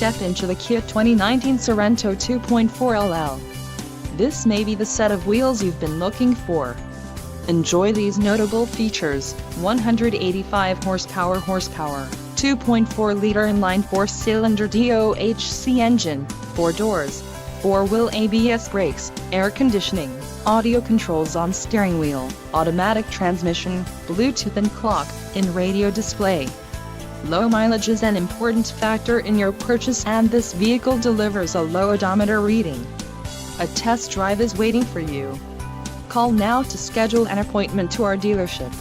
step into the Kia 2019 Sorento 2.4 LL. This may be the set of wheels you've been looking for. Enjoy these notable features: 185 horsepower, 2.4-liter inline 4-cylinder DOHC engine, 4 doors, 4-wheel ABS brakes, air conditioning, audio controls on steering wheel, automatic transmission, Bluetooth and clock-in radio display. Low mileage is an important factor in your purchase, and this vehicle delivers a low odometer reading. A test drive is waiting for you. Call now to schedule an appointment to our dealership.